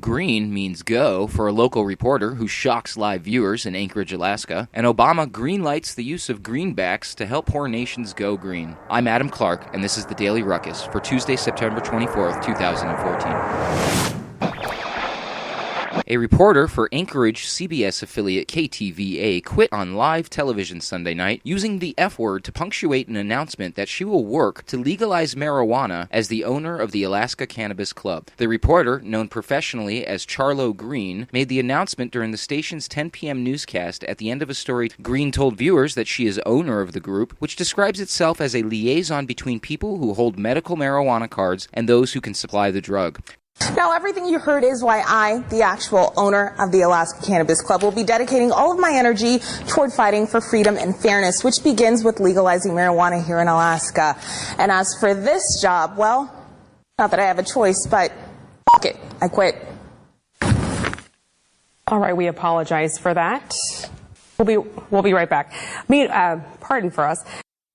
Green means go for a local reporter who shocks live viewers in Anchorage, Alaska. And Obama greenlights the use of greenbacks to help poor nations go green. I'm Adam Clark, and this is the Daily Ruckus for Tuesday, September 24th, 2014. A reporter for Anchorage CBS affiliate KTVA quit on live television Sunday night using the F word to punctuate an announcement that she will work to legalize marijuana as the owner of the Alaska Cannabis Club. The reporter, known professionally as Charlo Green, made the announcement during the station's 10 p.m. newscast at the end of a story. Green told viewers that she is owner of the group, which describes itself as a liaison between people who hold medical marijuana cards and those who can supply the drug. Now, everything you heard is why I, the actual owner of the Alaska Cannabis Club, will be dedicating all of my energy toward fighting for freedom and fairness, which begins with legalizing marijuana here in Alaska. And as for this job, well, not that I have a choice, but f*** it, I quit. All right, we apologize for that. We'll be right back. Pardon for us.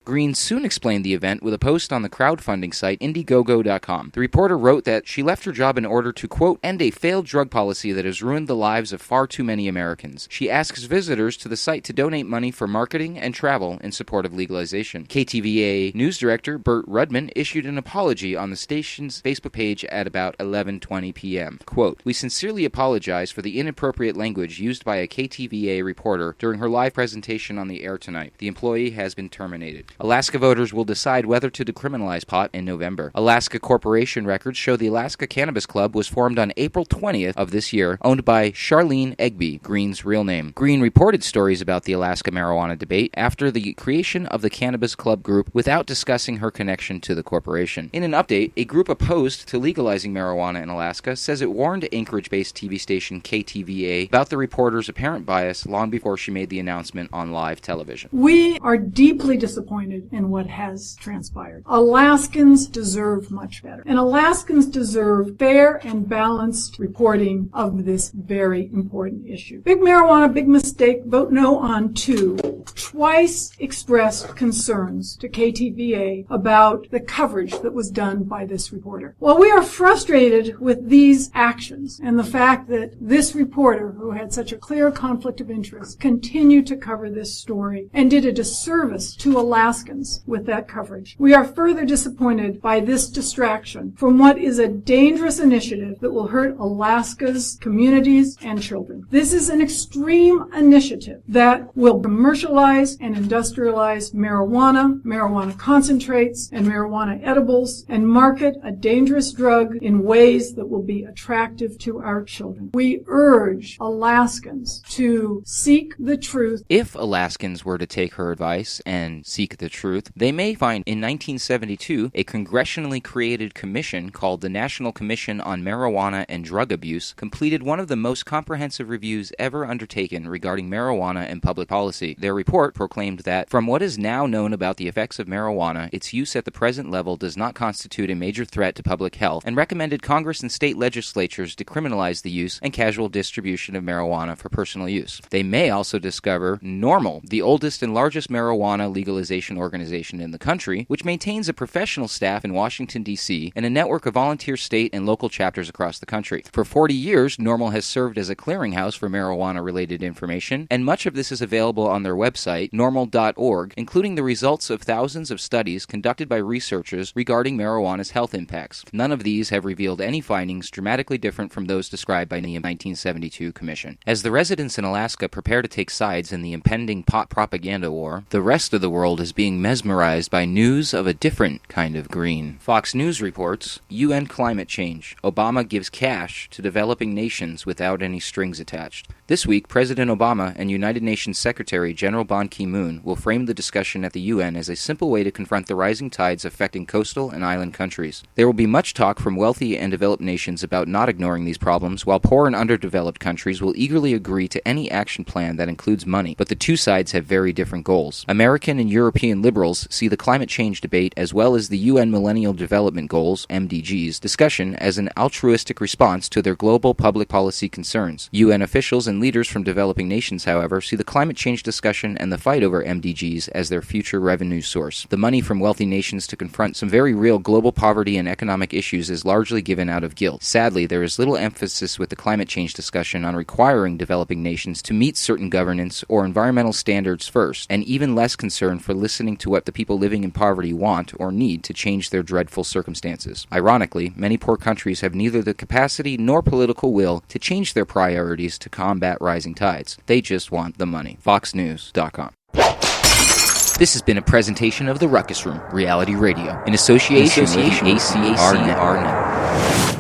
Green soon explained the event with a post on the crowdfunding site Indiegogo.com. The reporter wrote that she left her job in order to, quote, end a failed drug policy that has ruined the lives of far too many Americans. She asks visitors to the site to donate money for marketing and travel in support of legalization. KTVA news director Bert Rudman issued an apology on the station's Facebook page at about 11:20 p.m. Quote, we sincerely apologize for the inappropriate language used by a KTVA reporter during her live presentation on the air tonight. The employee has been terminated. Alaska voters will decide whether to decriminalize pot in November. Alaska corporation records show the Alaska Cannabis Club was formed on April 20th of this year, owned by Charlene Egby, Green's real name. Green reported stories about the Alaska marijuana debate after the creation of the Cannabis Club group without discussing her connection to the corporation. In an update, a group opposed to legalizing marijuana in Alaska says it warned Anchorage-based TV station KTVA about the reporter's apparent bias long before she made the announcement on live television. We are deeply disappointed in what has transpired. Alaskans deserve much better. And Alaskans deserve fair and balanced reporting of this very important issue. Big marijuana, big mistake, vote no on 2. Twice expressed concerns to KTVA about the coverage that was done by this reporter. Well, we are frustrated with these actions and the fact that this reporter, who had such a clear conflict of interest, continued to cover this story and did a disservice to Alaskans with that coverage. We are further disappointed by this distraction from what is a dangerous initiative that will hurt Alaska's communities and children. This is an extreme initiative that will commercialize and industrialize marijuana concentrates, and marijuana edibles, and market a dangerous drug in ways that will be attractive to our children. We urge Alaskans to seek the truth. If Alaskans were to take her advice and seek the truth, they may find in 1972 a congressionally created commission called the National Commission on Marijuana and Drug Abuse completed one of the most comprehensive reviews ever undertaken regarding marijuana and public policy. Their report proclaimed that from what is now known about the effects of marijuana, its use at the present level does not constitute a major threat to public health, and recommended Congress and state legislatures decriminalize the use and casual distribution of marijuana for personal use. They may also discover NORML, the oldest and largest marijuana legalization organization in the country, which maintains a professional staff in Washington, D.C., and a network of volunteer state and local chapters across the country. For 40 years, NORML has served as a clearinghouse for marijuana-related information, and much of this is available on their website, norml.org, including the results of thousands of studies conducted by researchers regarding marijuana's health impacts. None of these have revealed any findings dramatically different from those described by the 1972 Commission. As the residents in Alaska prepare to take sides in the impending pot propaganda war, the rest of the world is being mesmerized by news of a different kind of green. Fox News reports, UN climate change. Obama gives cash to developing nations without any strings attached. This week, President Obama and United Nations Secretary General Ban Ki-moon will frame the discussion at the UN as a simple way to confront the rising tides affecting coastal and island countries. There will be much talk from wealthy and developed nations about not ignoring these problems, while poor and underdeveloped countries will eagerly agree to any action plan that includes money. But the two sides have very different goals. American and European Australian Liberals see the climate change debate as well as the UN Millennial Development Goals, MDGs, discussion as an altruistic response to their global public policy concerns. UN officials and leaders from developing nations, however, see the climate change discussion and the fight over MDGs as their future revenue source. The money from wealthy nations to confront some very real global poverty and economic issues is largely given out of guilt. Sadly, there is little emphasis with the climate change discussion on requiring developing nations to meet certain governance or environmental standards first, and even less concern for listening to what the people living in poverty want or need to change their dreadful circumstances. Ironically, many poor countries have neither the capacity nor political will to change their priorities to combat rising tides. They just want the money. FoxNews.com. This has been a presentation of The Ruckus Room, Reality Radio, in association with ACR Network.